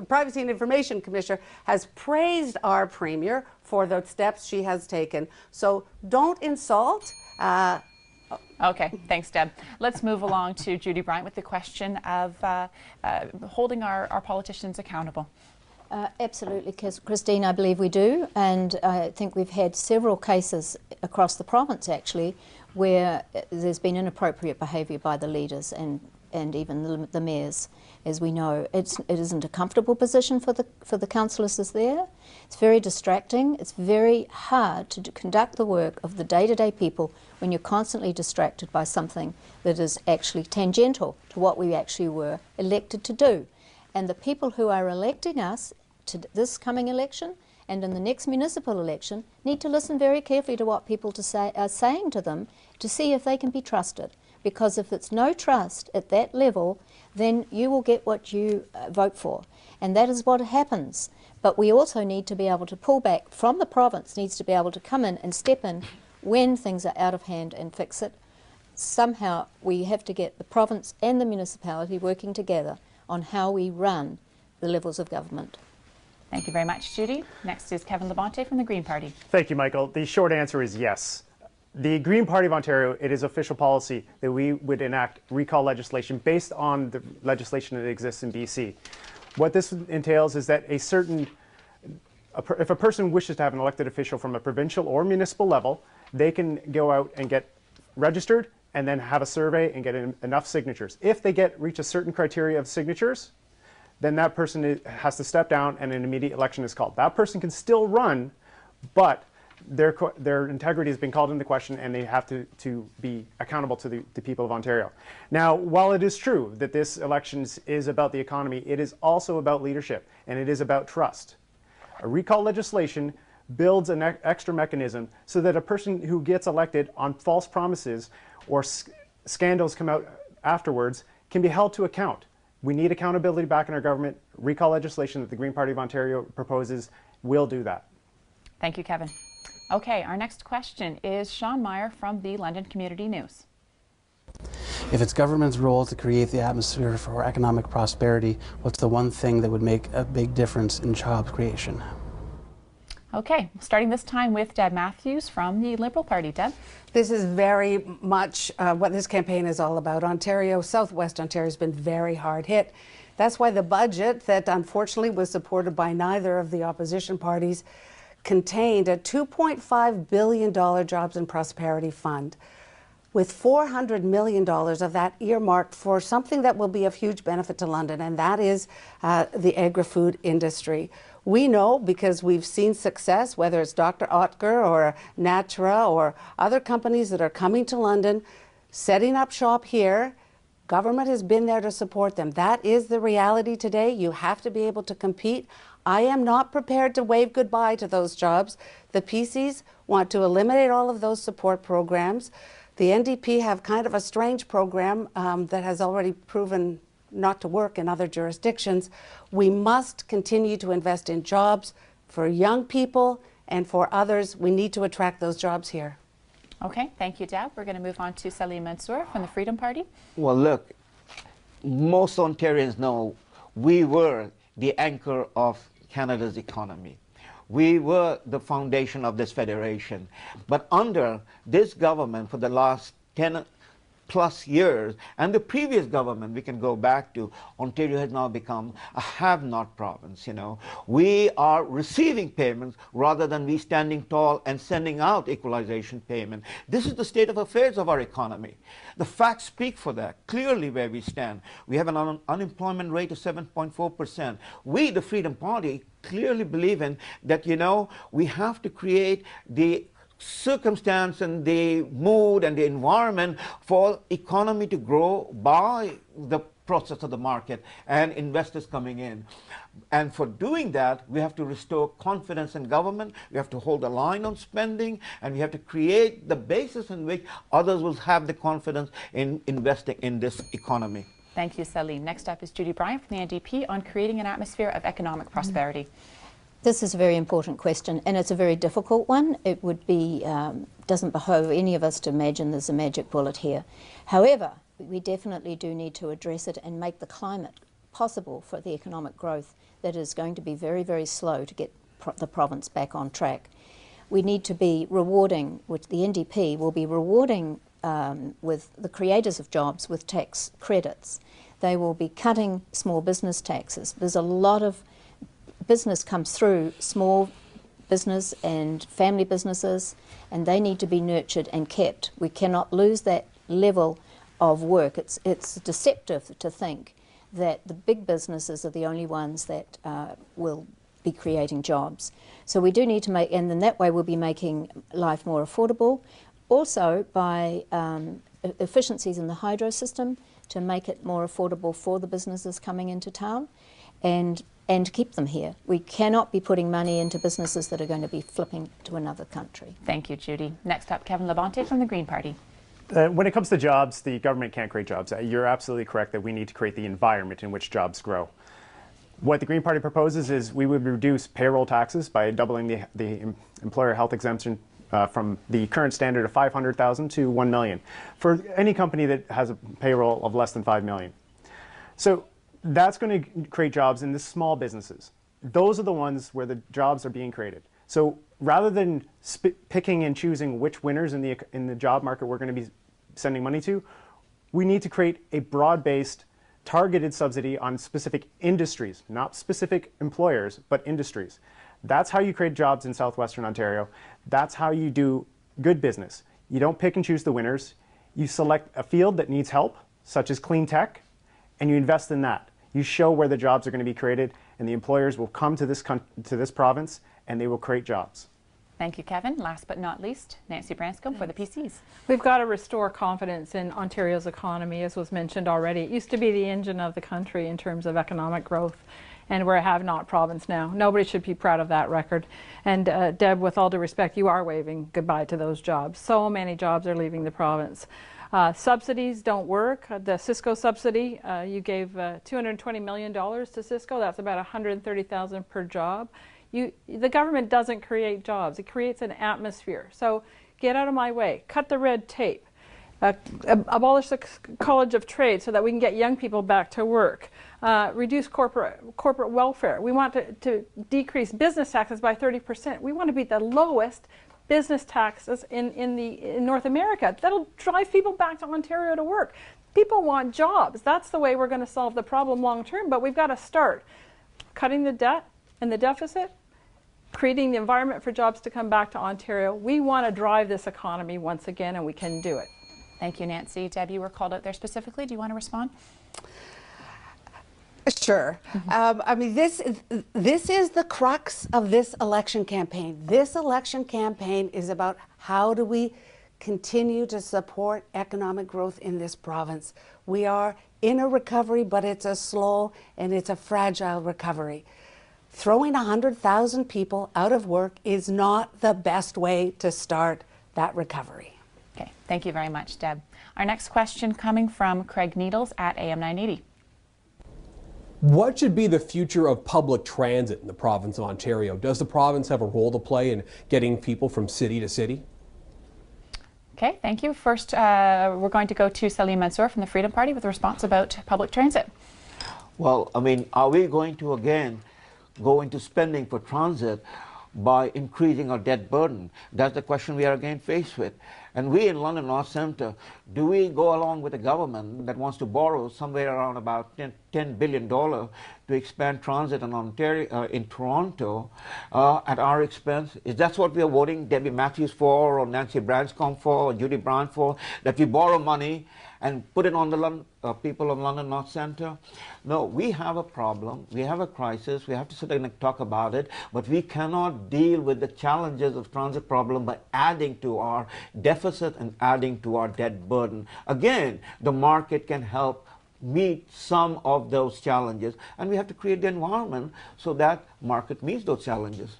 Privacy and Information Commissioner has praised our Premier for the steps she has taken. So don't insult. Okay, thanks, Deb. Let's move along to Judy Bryant with the question of holding our politicians accountable. Absolutely, Christine, I believe we do, and I think we've had several cases across the province, actually, where there's been inappropriate behaviour by the leaders and even the mayors. As we know, it isn't a comfortable position for the councillors there. It's very distracting. It's very hard to conduct the work of the day-to-day people when you're constantly distracted by something that is actually tangential to what we actually were elected to do. And the people who are electing us to this coming election and in the next municipal election need to listen very carefully to what people are saying to them to see if they can be trusted. because if it's no trust at that level, then you will get what you vote for. And that is what happens. But we also need to be able to pull back from the province, needs to be able to come in and step in when things are out of hand and fix it. Somehow we have to get the province and the municipality working together on how we run the levels of government. Thank you very much, Judy. Next is Kevin Labonte from the Green Party. Thank you, Michael. The short answer is yes. The Green Party of Ontario, it is official policy that we would enact recall legislation based on the legislation that exists in BC. What this entails is that if a person wishes to have an elected official from a provincial or municipal level, they can go out and get registered and then have a survey and get enough signatures. If they reach a certain criteria of signatures, then that person has to step down and an immediate election is called. That person can still run, but their integrity has been called into question and they have to be accountable to the people of Ontario. Now, while it is true that this election is about the economy, it is also about leadership and it is about trust. A recall legislation builds an extra mechanism so that a person who gets elected on false promises or scandals come out afterwards can be held to account. We need accountability back in our government. Recall legislation that the Green Party of Ontario proposes will do that. Thank you, Kevin. Okay, our next question is Sean Meyer from the London Community News. If it's government's role to create the atmosphere for economic prosperity, what's the one thing that would make a big difference in job creation? Okay, starting this time with Deb Matthews from the Liberal Party. Deb? This is very much what this campaign is all about. Ontario, Southwest Ontario has been very hard hit. That's why the budget that unfortunately was supported by neither of the opposition parties contained a $2.5 billion Jobs and Prosperity Fund, with $400 million of that earmarked for something that will be of huge benefit to London, and that is the agri-food industry. We know, because we've seen success, whether it's Dr. Oetker or Natura or other companies that are coming to London, setting up shop here. Government has been there to support them. That is the reality today. You have to be able to compete. I am not prepared to wave goodbye to those jobs. The PCs want to eliminate all of those support programs. The NDP have kind of a strange program that has already proven not to work in other jurisdictions. We must continue to invest in jobs for young people and for others. We need to attract those jobs here. Okay, thank you, Deb. We're going to move on to Salim Mansur from the Freedom Party. Well, look, most Ontarians know we were the anchor of Canada's economy. We were the foundation of this federation. But under this government for the last 10+ years, and the previous government we can go back to, Ontario has now become a have-not province. We are receiving payments rather than we standing tall and sending out equalization payment. This is the state of affairs of our economy. The facts speak for that, clearly where we stand. We have an unemployment rate of 7.4%. We, the Freedom Party, clearly believe in that, we have to create the circumstance and the mood and the environment for economy to grow by the process of the market and investors coming in. And for doing that, we have to restore confidence in government, we have to hold the line on spending, and we have to create the basis in which others will have the confidence in investing in this economy. Thank you, Salim. Next up is Judy Bryant from the NDP on creating an atmosphere of economic prosperity. This is a very important question, and it's a very difficult one. It would be, doesn't behove any of us to imagine there's a magic bullet here. However, we definitely do need to address it and make the climate possible for the economic growth that is going to be very, very slow to get the province back on track. We need to be rewarding, which the NDP will be rewarding with the creators of jobs with tax credits. They will be cutting small business taxes. There's a lot of business comes through small business and family businesses, and they need to be nurtured and kept. We cannot lose that level of work. It's deceptive to think that the big businesses are the only ones that will be creating jobs. So we do need to make, and in that way we'll be making life more affordable. Also by efficiencies in the hydro system to make it more affordable for the businesses coming into town, and keep them here. We cannot be putting money into businesses that are going to be flipping to another country. Thank you, Judy. Next up, Kevin Labonte from the Green Party. When it comes to jobs, the government can't create jobs. You're absolutely correct that we need to create the environment in which jobs grow. What the Green Party proposes is we would reduce payroll taxes by doubling the employer health exemption from the current standard of $500,000 to $1 million for any company that has a payroll of less than $5 million. So that's going to create jobs in the small businesses. Those are the ones where the jobs are being created. So rather than picking and choosing which winners in the job market we're going to be sending money to, we need to create a broad-based targeted subsidy on specific industries, not specific employers, but industries. That's how you create jobs in southwestern Ontario. That's how you do good business. You don't pick and choose the winners. You select a field that needs help, such as clean tech, and you invest in that. You show where the jobs are going to be created, and the employers will come to this province, and they will create jobs. Thank you, Kevin. Last but not least, Nancy Branscombe for the PCs. We've got to restore confidence in Ontario's economy, as was mentioned already. It used to be the engine of the country in terms of economic growth, and we're a have-not province now. Nobody should be proud of that record. And Deb, with all due respect, you are waving goodbye to those jobs. So many jobs are leaving the province. Subsidies don't work. The Cisco subsidy, you gave $220 million to Cisco. That's about $130,000 per job. The government doesn't create jobs. It creates an atmosphere. So get out of my way. Cut the red tape. Abolish the College of Trade so that we can get young people back to work. Reduce corporate welfare. We want to decrease business taxes by 30%. We want to be the lowest business taxes in North America. That'll drive people back to Ontario to work. People want jobs. That's the way we're going to solve the problem long term, but we've got to start cutting the debt and the deficit, creating the environment for jobs to come back to Ontario. We want to drive this economy once again, and we can do it. Thank you, Nancy. Deb, you were called out there specifically. Do you want to respond? Sure. I mean, this is the crux of this election campaign. This election campaign is about how do we continue to support economic growth in this province. We are in a recovery, but it's a slow and it's a fragile recovery. Throwing 100,000 people out of work is not the best way to start that recovery. Okay, thank you very much, Deb. Our next question coming from Craig Needles at AM 980. What should be the future of public transit in the province of Ontario? Does the province have a role to play in getting people from city to city? Okay, thank you. First, we're going to go to Salim Mansur from the Freedom Party with a response about public transit. Well, I mean, are we going to again go into spending for transit by increasing our debt burden? That's the question we are again faced with. And we in London North Centre, do we go along with a government that wants to borrow somewhere around about $10 billion to expand transit in Ontario, in Toronto at our expense? Is that what we are voting Debbie Matthews for, or Nancy Branscombe for, or Judy Brown for, that we borrow money and put it on the people of London North Centre? No, we have a problem, we have a crisis, we have to sit down and talk about it, but we cannot deal with the challenges of transit problem by adding to our deficit and adding to our debt burden. Again, the market can help meet some of those challenges, and we have to create the environment so that market meets those challenges.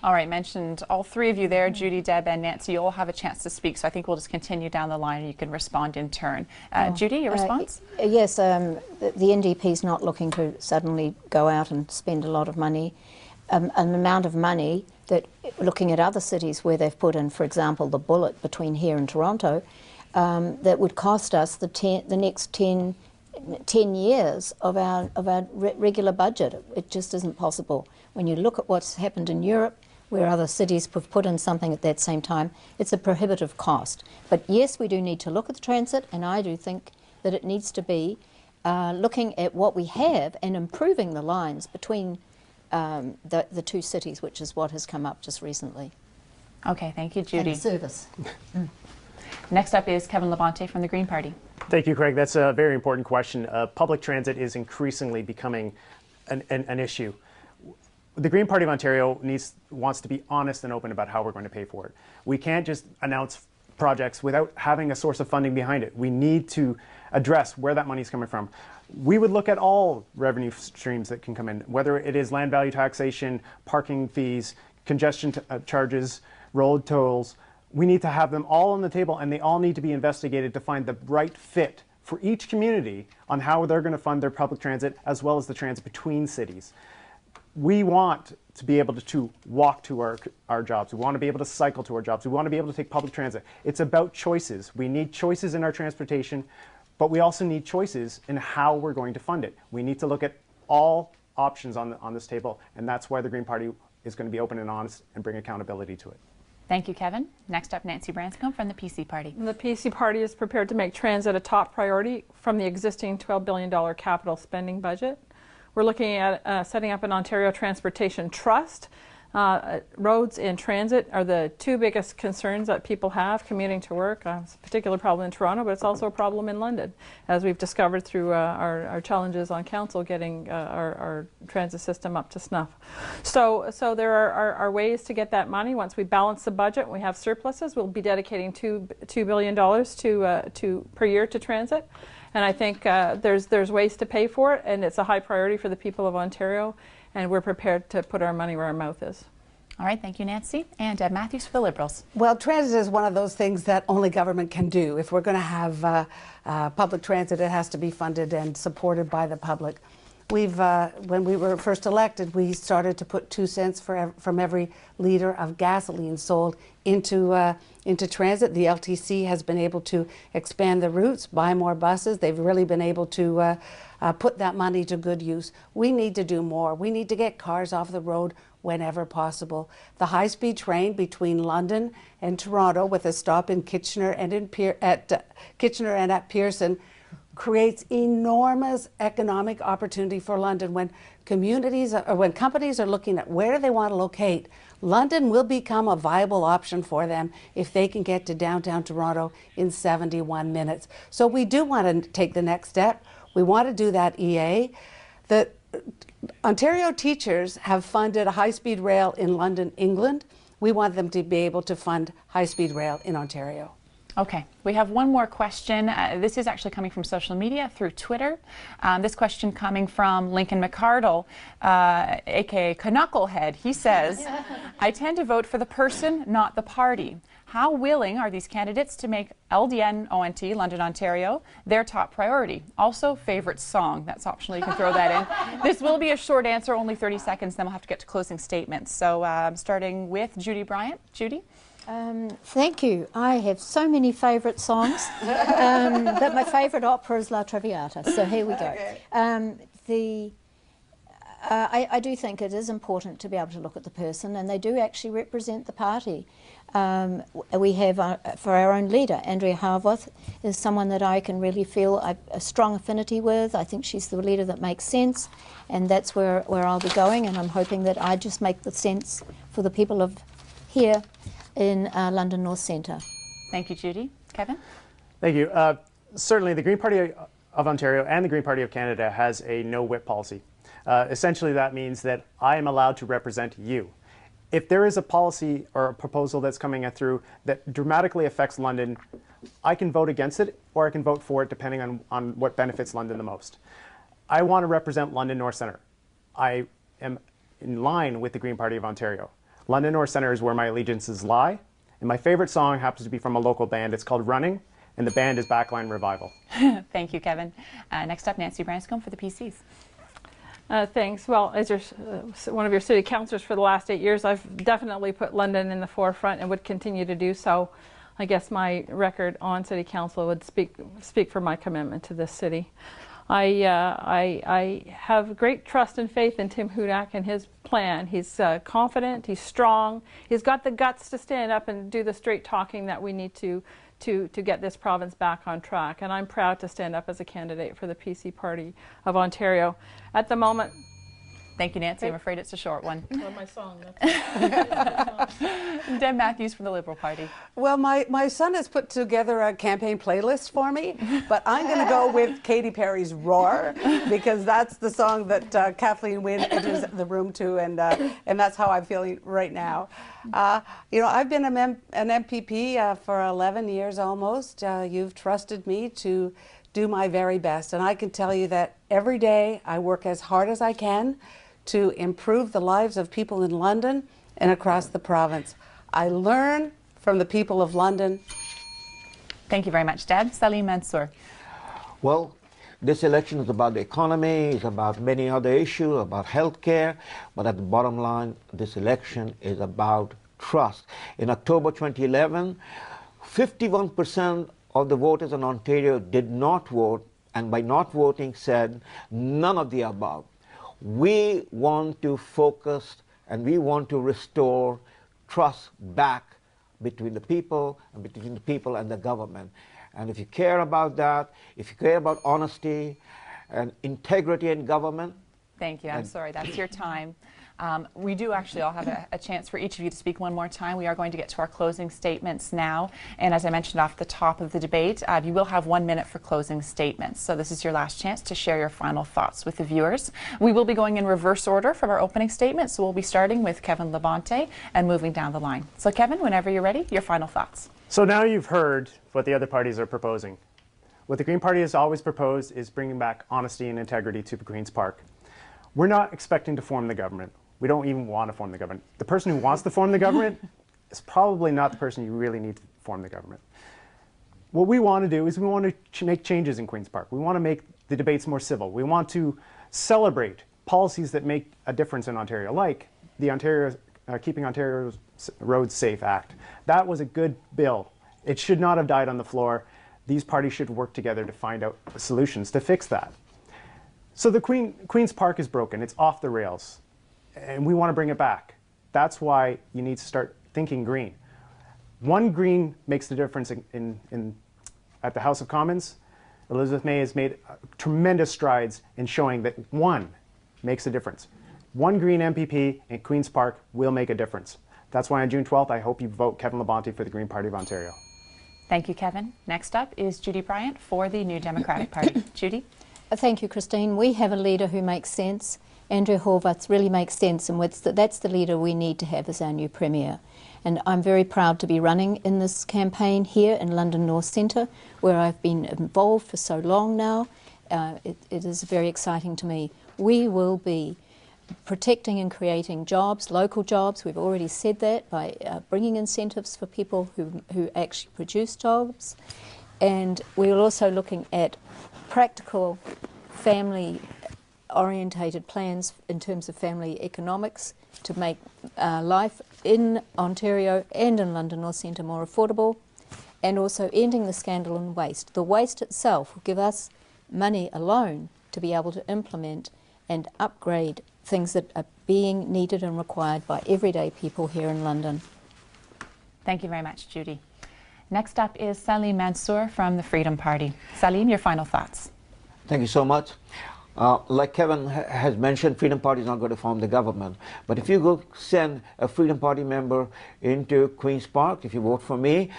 All right, mentioned all three of you there, Judy, Deb, and Nancy. You all have a chance to speak, so I think we'll just continue down the line and you can respond in turn. Judy, your response? Yes, the NDP is not looking to suddenly go out and spend a lot of money. An amount of money that, looking at other cities where they've put in, for example, the bullet between here and Toronto, that would cost us the next 10 years of our regular budget. It just isn't possible. When you look at what's happened in Europe, where other cities have put in something at that same time, it's a prohibitive cost. But yes, we do need to look at the transit, and I do think that it needs to be looking at what we have and improving the lines between the two cities, which is what has come up just recently. Okay, thank you, Judy. And service. Next up is Kevin Labonte from the Green Party. Thank you, Craig. That's a very important question. Public transit is increasingly becoming an issue. The Green Party of Ontario wants to be honest and open about how we're going to pay for it. We can't just announce projects without having a source of funding behind it. We need to address where that money is coming from. We would look at all revenue streams that can come in, whether it is land value taxation, parking fees, congestion charges, road tolls, We need to have them all on the table, and they all need to be investigated to find the right fit for each community on how they're going to fund their public transit as well as the transit between cities. We want to be able to walk to our jobs. We want to be able to cycle to our jobs. We want to be able to take public transit. It's about choices. We need choices in our transportation, but we also need choices in how we're going to fund it. We need to look at all options on this table, and that's why the Green Party is going to be open and honest and bring accountability to it. Thank you, Kevin. Next up, Nancy Branscombe from the PC Party. The PC Party is prepared to make transit a top priority from the existing $12 billion capital spending budget. We're looking at setting up an Ontario Transportation Trust. Roads and transit are the two biggest concerns that people have commuting to work. It's a particular problem in Toronto, but it's also a problem in London, as we've discovered through our challenges on council getting our transit system up to snuff. So there are ways to get that money. Once we balance the budget, we have surpluses, we'll be dedicating $2 billion per year to transit. And I think there's ways to pay for it, and it's a high priority for the people of Ontario, and we're prepared to put our money where our mouth is. All right, thank you, Nancy. And Matthews for the Liberals. Well, transit is one of those things that only government can do. If we're going to have public transit, it has to be funded and supported by the public. When we were first elected, we started to put 2 cents from every liter of gasoline sold into transit. The LTC has been able to expand the routes, buy more buses. They've really been able to put that money to good use. We need to do more. We need to get cars off the road whenever possible. The high-speed train between London and Toronto, with a stop in Kitchener and at Pearson, creates enormous economic opportunity for London. When communities or when companies are looking at where they want to locate, London will become a viable option for them if they can get to downtown Toronto in 71 minutes. So we do want to take the next step. We want to do that EA. The Ontario teachers have funded a high-speed rail in London, England. We want them to be able to fund high-speed rail in Ontario. Okay, we have one more question. This is actually coming from social media through Twitter. This question coming from Lincoln McCardle, aka Knucklehead. He says, I tend to vote for the person, not the party. How willing are these candidates to make LDN-ONT, London, Ontario, their top priority? Also, favorite song. That's optional. You can throw that in. This will be a short answer, only 30 seconds, then we'll have to get to closing statements. So starting with Judy Bryant. Judy? Thank you. I have so many favourite songs, but my favourite opera is La Traviata, so here we go. Okay. I do think it is important to be able to look at the person, and they do actually represent the party. We have, for our own leader, Andrea Harworth is someone that I can really feel a strong affinity with. I think she's the leader that makes sense, and that's where I'll be going, and I'm hoping that I just make the sense for the people of here in London North Centre. Thank you, Judy. Kevin? Thank you. Certainly, the Green Party of Ontario and the Green Party of Canada has a no-whip policy. Essentially, that means that I am allowed to represent you. If there is a policy or a proposal that's coming through that dramatically affects London, I can vote against it or I can vote for it depending on what benefits London the most. I want to represent London North Centre. I am in line with the Green Party of Ontario. London North Centre is where my allegiances lie, and my favorite song happens to be from a local band. It's called Running, and the band is Backline Revival. Thank you, Kevin. Next up, Nancy Branscombe for the PCs. Thanks. Well, as one of your city councillors for the last 8 years, I've definitely put London in the forefront and would continue to do so. I guess my record on city council would speak for my commitment to this city. I have great trust and faith in Tim Hudak and his plan. He's confident, he's strong, he's got the guts to stand up and do the straight talking that we need to get this province back on track. And I'm proud to stand up as a candidate for the PC Party of Ontario. At the moment... Thank you, Nancy. I'm afraid it's a short one. Well, my song. Deb Matthews from the Liberal Party. Well, my son has put together a campaign playlist for me, but I'm going to go with Katy Perry's Roar, because that's the song that Kathleen Wynne enters the room to, and that's how I'm feeling right now. You know, I've been an MPP for 11 years almost. You've trusted me to do my very best, and I can tell you that every day I work as hard as I can to improve the lives of people in London and across the province. I learn from the people of London. Thank you very much, Deb. Salim Mansur. Well, this election is about the economy, it's about many other issues, about healthcare, but at the bottom line, this election is about trust. In October 2011, 51% of the voters in Ontario did not vote, and by not voting said none of the above. We want to focus and we want to restore trust back between the people and the government. And if you care about that, if you care about honesty and integrity in government. Thank you. I'm sorry, that's your time. We do actually all have a chance for each of you to speak one more time. We are going to get to our closing statements now. And as I mentioned off the top of the debate, you will have 1 minute for closing statements. So this is your last chance to share your final thoughts with the viewers. We will be going in reverse order from our opening statement. So we'll be starting with Kevin Labonte and moving down the line. So Kevin, whenever you're ready, your final thoughts. So now you've heard what the other parties are proposing. What the Green Party has always proposed is bringing back honesty and integrity to Queen's Park. We're not expecting to form the government. We don't even want to form the government. The person who wants to form the government is probably not the person you really need to form the government. What we want to do is we want to make changes in Queen's Park. We want to make the debates more civil. We want to celebrate policies that make a difference in Ontario, like the Keeping Ontario's Roads Safe Act. That was a good bill. It should not have died on the floor. These parties should work together to find out solutions to fix that. So the Queen's Park is broken. It's off the rails. And we want to bring it back. That's why you need to start thinking green. One green makes the difference at the House of Commons. Elizabeth May has made tremendous strides in showing that one makes a difference. One green MPP in Queen's Park will make a difference. That's why on June 12th, I hope you vote Kevin Labonte for the Green Party of Ontario. Thank you, Kevin. Next up is Judy Bryant for the New Democratic Party. Judy? Thank you, Christine. We have a leader who makes sense. Andrew Horwath really makes sense, and that's the leader we need to have as our new Premier. And I'm very proud to be running in this campaign here in London North Centre, where I've been involved for so long now. It is very exciting to me. We will be protecting and creating jobs, local jobs. We've already said that by bringing incentives for people who actually produce jobs. And we're also looking at practical family orientated plans in terms of family economics to make life in Ontario and in London North Centre more affordable, and also ending the scandal in waste. The waste itself will give us money alone to be able to implement and upgrade things that are being needed and required by everyday people here in London. Thank you very much, Judy. Next up is Salim Mansur from the Freedom Party. Salim, your final thoughts. Thank you so much. Like Kevin has mentioned, Freedom Party is not going to form the government. But if you go send a Freedom Party member into Queen's Park, if you vote for me,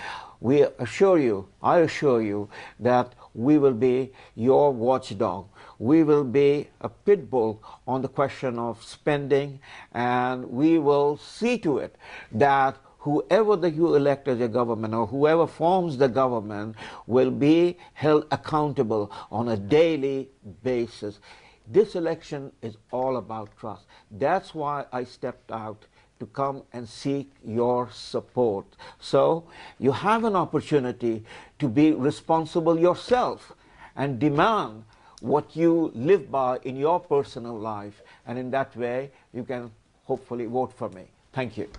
I assure you that we will be your watchdog. We will be a pit bull on the question of spending, and we will see to it that whoever you elect as your government or whoever forms the government will be held accountable on a daily basis. This election is all about trust. That's why I stepped out to come and seek your support. So you have an opportunity to be responsible yourself and demand what you live by in your personal life. And in that way, you can hopefully vote for me. Thank you.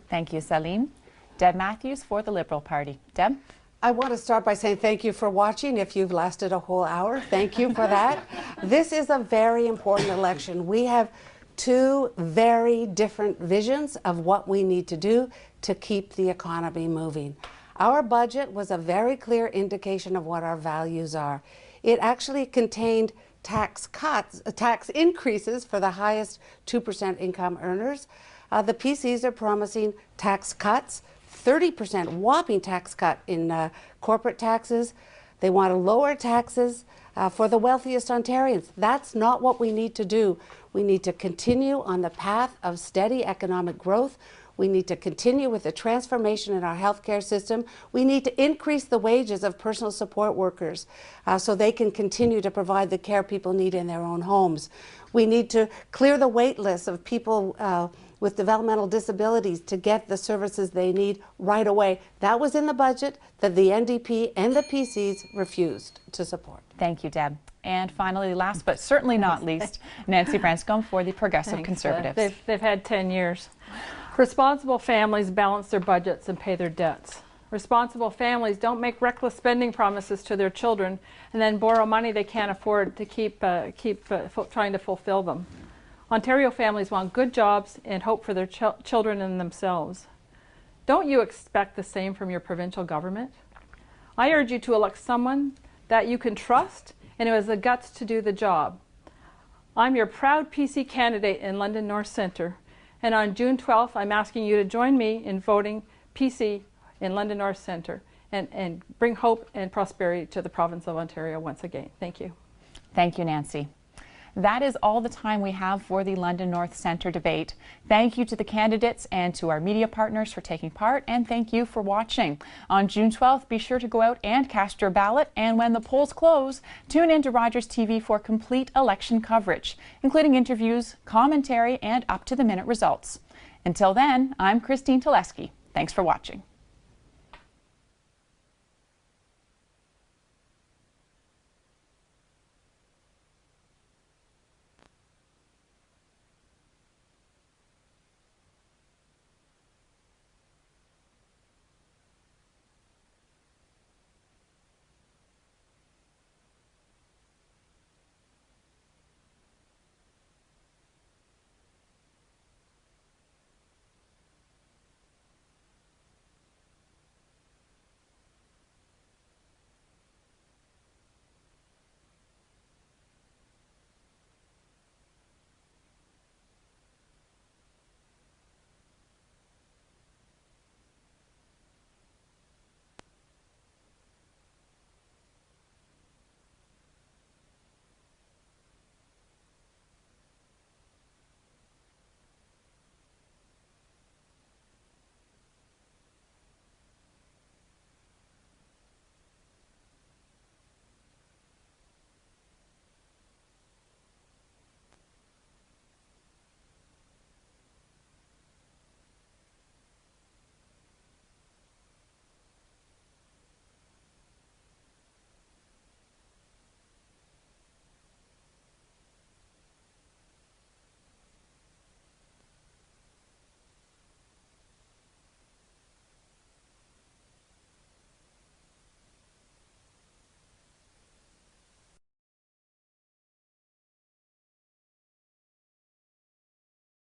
Thank you, Salim. Deb Matthews for the Liberal Party. Deb? I want to start by saying thank you for watching. If you've lasted a whole hour, thank you for that. This is a very important election. We have two very different visions of what we need to do to keep the economy moving. Our budget was a very clear indication of what our values are. It actually contained tax increases for the highest 2% income earners. The PCs are promising tax cuts, 30% whopping tax cut in corporate taxes. They want to lower taxes for the wealthiest Ontarians. That's not what we need to do. We need to continue on the path of steady economic growth. We need to continue with the transformation in our healthcare system. We need to increase the wages of personal support workers so they can continue to provide the care people need in their own homes. We need to clear the wait lists of people with developmental disabilities to get the services they need right away. That was in the budget that the NDP and the PCs refused to support. Thank you, Deb. And finally, last but certainly not least, Nancy Branscombe for the Progressive Conservatives. They've had 10 years. Responsible families balance their budgets and pay their debts. Responsible families don't make reckless spending promises to their children and then borrow money they can't afford to keep trying to fulfill them. Ontario families want good jobs and hope for their children and themselves. Don't you expect the same from your provincial government? I urge you to elect someone that you can trust and who has the guts to do the job. I'm your proud PC candidate in London North Centre, and on June 12th, I'm asking you to join me in voting PC in London North Centre and bring hope and prosperity to the province of Ontario once again. Thank you. Thank you, Nancy. That is all the time we have for the London North Centre debate. Thank you to the candidates and to our media partners for taking part, and thank you for watching. On June 12th, be sure to go out and cast your ballot, and when the polls close, tune in to Rogers TV for complete election coverage, including interviews, commentary, and up-to-the-minute results. Until then, I'm Christine Teleski. Thanks for watching.